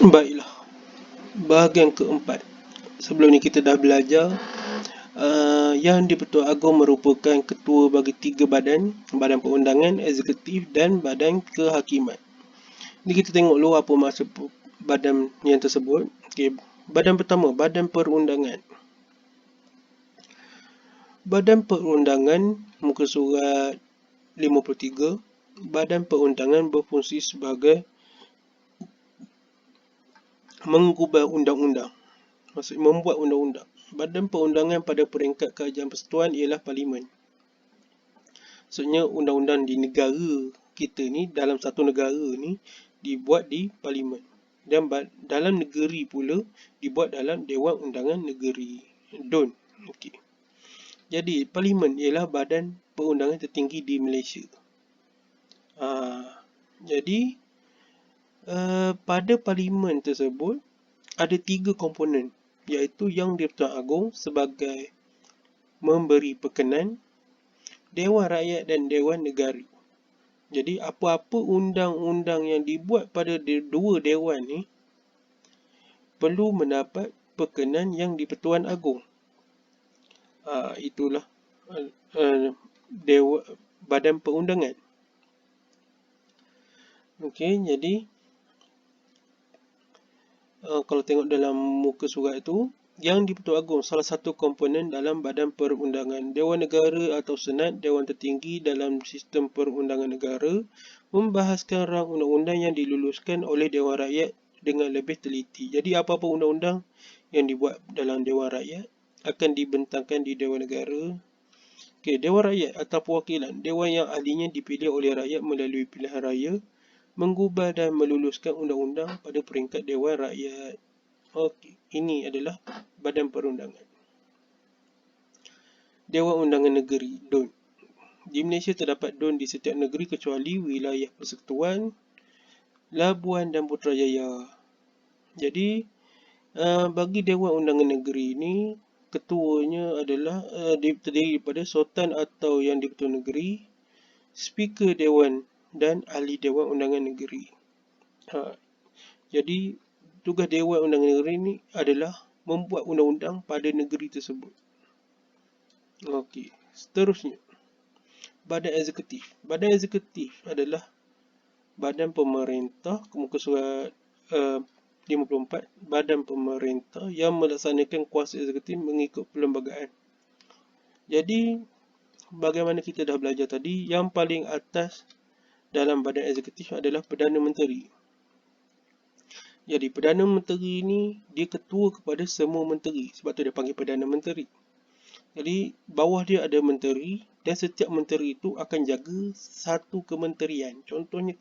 Baiklah, bahagian keempat. Sebelum ni kita dah belajar Yang di-Pertuan Agong merupakan ketua bagi 3 badan: Badan Perundangan, Eksekutif dan Badan Kehakiman. Ni kita tengok dulu apa maksud badan yang tersebut. Okey, badan pertama, Badan Perundangan. Badan Perundangan, muka surat 53. Badan Perundangan berfungsi sebagai menggubah undang-undang. Maksudnya membuat undang-undang. Badan perundangan pada peringkat kerajaan persekutuan ialah Parlimen. Maksudnya undang-undang di negara kita ni, dalam satu negara ni, dibuat di Parlimen. Dan dalam negeri pula dibuat dalam Dewan Undangan Negeri, DUN. Okey. Jadi Parlimen ialah badan perundangan tertinggi di Malaysia. Jadi pada Parlimen tersebut ada 3 komponen, iaitu Yang di-Pertuan Agong sebagai memberi perkenan, Dewan Rakyat dan Dewan Negara. Jadi apa-apa undang-undang yang dibuat pada dua dewan ni perlu mendapat perkenan Yang di-Pertuan Agong. Itulah Badan Perundangan. Okey, jadi kalau tengok dalam muka surat itu, Yang di-Pertuan Agong salah satu komponen dalam Badan Perundangan. Dewan Negara atau Senat, Dewan Tertinggi dalam sistem perundangan negara, membahaskan rang undang-undang yang diluluskan oleh Dewan Rakyat dengan lebih teliti. Jadi apa-apa undang-undang yang dibuat dalam Dewan Rakyat akan dibentangkan di Dewan Negara. Okey, Dewan Rakyat atau perwakilan, dewan yang ahlinya dipilih oleh rakyat melalui pilihan raya, menggubah dan meluluskan undang-undang pada peringkat Dewan Rakyat. Okey, ini adalah Badan Perundangan. Dewan Undangan Negeri, DUN. Di Malaysia terdapat DUN di setiap negeri kecuali wilayah persekutuan, Labuan dan Putrajaya. Jadi bagi Dewan Undangan Negeri ini, ketuanya adalah terdiri daripada Sultan atau Yang di-Pertuan Negeri, Speaker Dewan dan Ahli Dewan Undangan Negeri. Jadi tugas Dewan Undangan Negeri ini adalah membuat undang-undang pada negeri tersebut. Okey, seterusnya, Badan Eksekutif. Badan Eksekutif adalah badan pemerintah, muka surat 54, badan pemerintah yang melaksanakan kuasa eksekutif mengikut perlembagaan. Jadi bagaimana kita dah belajar tadi, yang paling atas dalam badan eksekutif adalah Perdana Menteri. Jadi Perdana Menteri ni dia ketua kepada semua menteri, sebab tu dia panggil Perdana Menteri. Jadi bawah dia ada menteri dan setiap menteri itu akan jaga satu kementerian. Contohnya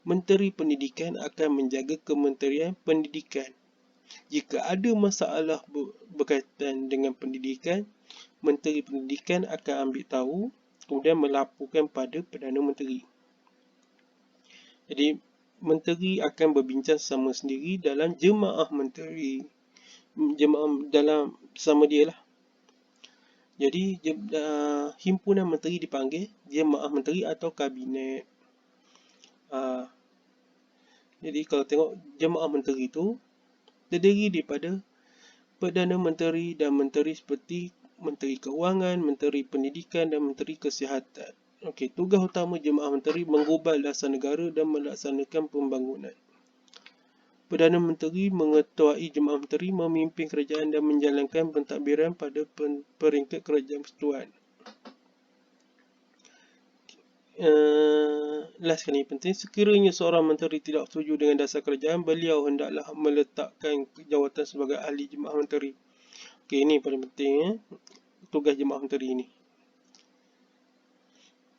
Menteri Pendidikan akan menjaga Kementerian Pendidikan. Jika ada masalah berkaitan dengan pendidikan, Menteri Pendidikan akan ambil tahu kemudian melaporkan pada Perdana Menteri. Jadi menteri akan berbincang sama sendiri dalam jemaah menteri. Jemaah dalam sama dia lah. Jadi himpunan menteri dipanggil jemaah menteri atau kabinet. Jadi kalau tengok jemaah menteri itu terdiri daripada Perdana Menteri dan menteri seperti Menteri Keuangan, Menteri Pendidikan dan Menteri Kesihatan. Okey, tugas utama jemaah menteri menggubal dasar negara dan melaksanakan pembangunan. Perdana Menteri mengetuai jemaah menteri, memimpin kerajaan dan menjalankan pentadbiran pada peringkat kerajaan persekutuan. Last kali penting, sekiranya seorang menteri tidak setuju dengan dasar kerajaan, beliau hendaklah meletakkan jawatan sebagai ahli jemaah menteri. Okey, ini paling penting tugas jemaah menteri ini.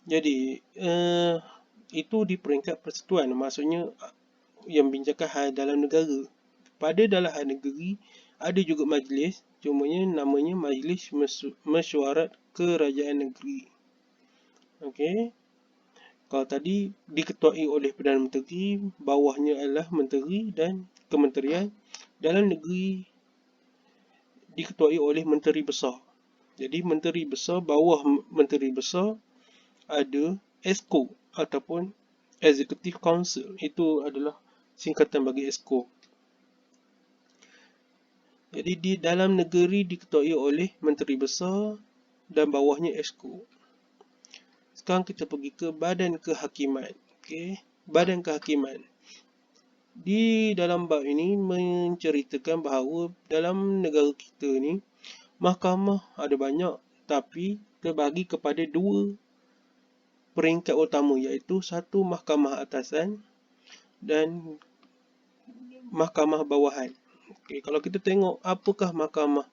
Jadi itu di peringkat persekutuan, maksudnya yang bincangkan hal dalam negara. Pada dalam hal negeri ada juga majlis, cumanya namanya Majlis Mesyuarat Kerajaan Negeri. Okey. Kalau tadi diketuai oleh Perdana Menteri, bawahnya adalah menteri dan kementerian. Dalam negeri diketuai oleh menteri besar. Jadi menteri besar, bawah menteri besar ada EXCO ataupun Executive Council. Itu adalah singkatan bagi EXCO. Jadi di dalam negeri diketuai oleh Menteri Besar dan bawahnya Exco. Sekarang kita pergi ke Badan Kehakiman. Okey, Badan Kehakiman. Di dalam bab ini menceritakan bahawa dalam negara kita ni mahkamah ada banyak, tapi terbagi kepada dua peringkat utama, iaitu satu mahkamah atasan dan mahkamah bawahan. Okey, kalau kita tengok apakah mahkamah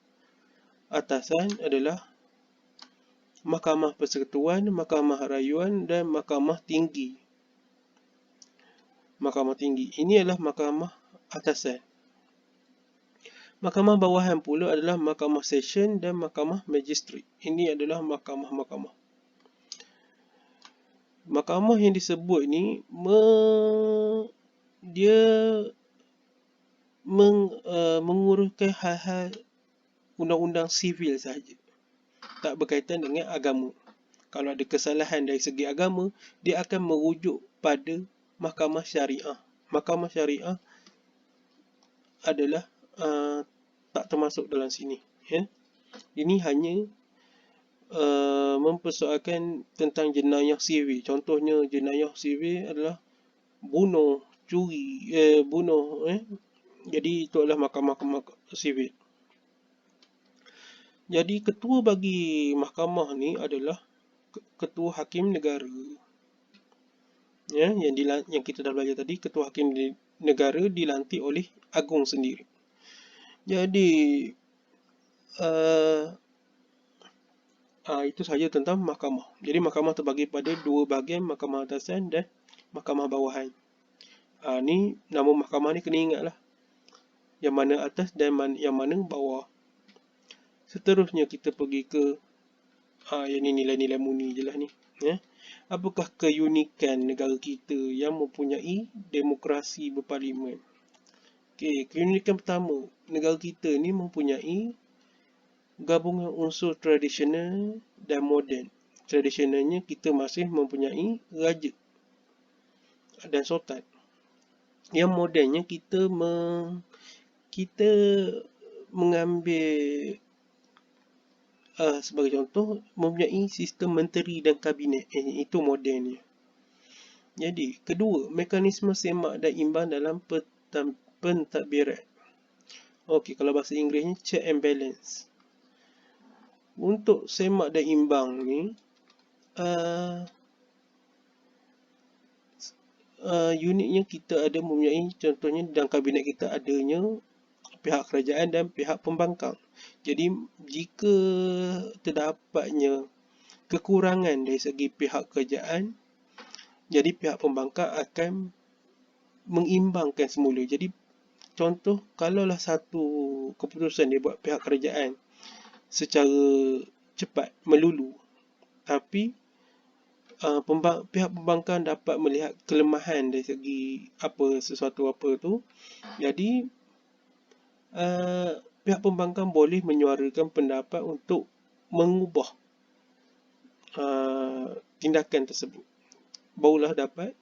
atasan adalah mahkamah persekutuan, mahkamah rayuan dan mahkamah tinggi. Mahkamah tinggi ini adalah mahkamah atasan. Mahkamah bawahan pula adalah mahkamah session dan mahkamah magistrat. Ini adalah mahkamah-mahkamah. Mahkamah yang disebut ni dia menguruskan hal-hal undang-undang sivil sahaja, tak berkaitan dengan agama. Kalau ada kesalahan dari segi agama, dia akan merujuk pada mahkamah syariah. Mahkamah syariah adalah tak termasuk dalam sini. Ya. Ini hanya mempersoalkan tentang jenayah sivil. Contohnya jenayah sivil adalah bunuh, curi, bunuh. Jadi itu adalah mahkamah sivil. Jadi ketua bagi mahkamah ni adalah ketua hakim negara. Ya, yang kita dah belajar tadi, ketua hakim negara dilantik oleh agung sendiri. Jadi itu sahaja tentang mahkamah. Jadi mahkamah terbagi pada dua bahagian, mahkamah atasan dan mahkamah bawahan. Ni nama mahkamah ni kena ingatlah. Yang mana atas dan yang mana bawah. Seterusnya kita pergi ke yang ni nilai-nilai muni je lah ni. Ya. Apakah keunikan negara kita yang mempunyai demokrasi berparlimen? Okey, keunikan pertama, negara kita ni mempunyai gabungan unsur tradisional dan moden. Tradisionalnya kita masih mempunyai raja dan sultan. Yang modennya kita mengambil sebagai contoh mempunyai sistem menteri dan kabinet. Itu modennya. Jadi, kedua, mekanisme semak dan imbang dalam pentadbiran. Okey, kalau bahasa Inggerisnya check and balance. Untuk semak dan imbang ni unitnya kita ada mempunyai, contohnya dalam kabinet kita adanya pihak kerajaan dan pihak pembangkang. Jadi jika terdapatnya kekurangan dari segi pihak kerajaan, jadi pihak pembangkang akan mengimbangkan semula. Jadi contoh, kalaulah satu keputusan dia buat pihak kerajaan secara cepat, melulu, tapi pihak pembangkang dapat melihat kelemahan dari segi sesuatu apa tu, jadi pihak pembangkang boleh menyuarakan pendapat untuk mengubah tindakan tersebut. Barulah dapat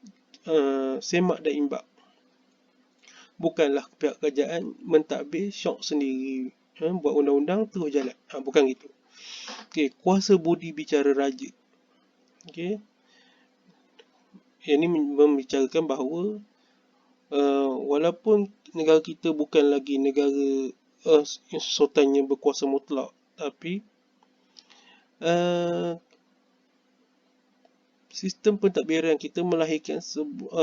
semak dan imbang. Bukanlah pihak kerajaan mentadbir syok sendiri, buat undang-undang terus jalan. Bukan gitu. Okey, kuasa budi bicara raja. Okey. Ini membicarakan bahawa walaupun negara kita bukan lagi negara sultannya berkuasa mutlak, tapi sistem pentadbiran kita melahirkan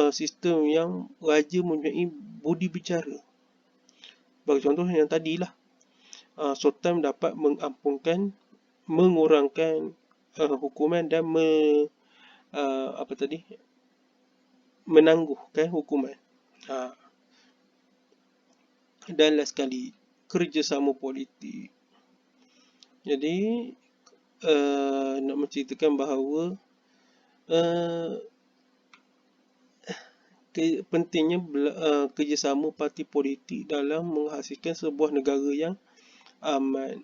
sistem yang raja mempunyai budi bicara. Bagi contoh yang tadilah, sultan dapat mengurangkan hukuman dan menangguhkan hukuman. Dan last sekali, kerjasama politik. Jadi nak menceritakan bahawa pentingnya kerjasama parti politik dalam menghasilkan sebuah negara yang aman.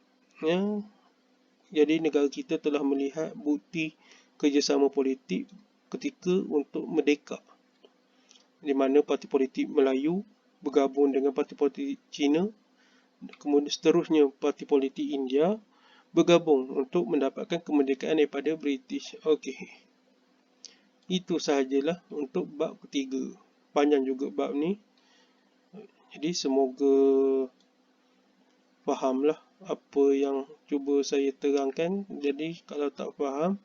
Jadi negara kita telah melihat bukti kerjasama politik ketika untuk merdeka, di mana parti politik Melayu bergabung dengan parti politik Cina Kemudian seterusnya parti politik India bergabung untuk mendapatkan kemerdekaan daripada British. Okey. Itu sahajalah untuk bab ketiga. Panjang juga bab ni. Jadi semoga fahamlah apa yang cuba saya terangkan. Jadi kalau tak faham,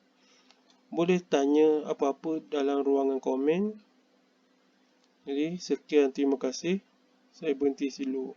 boleh tanya apa-apa dalam ruangan komen. Jadi sekian, terima kasih. Saya berhenti dulu.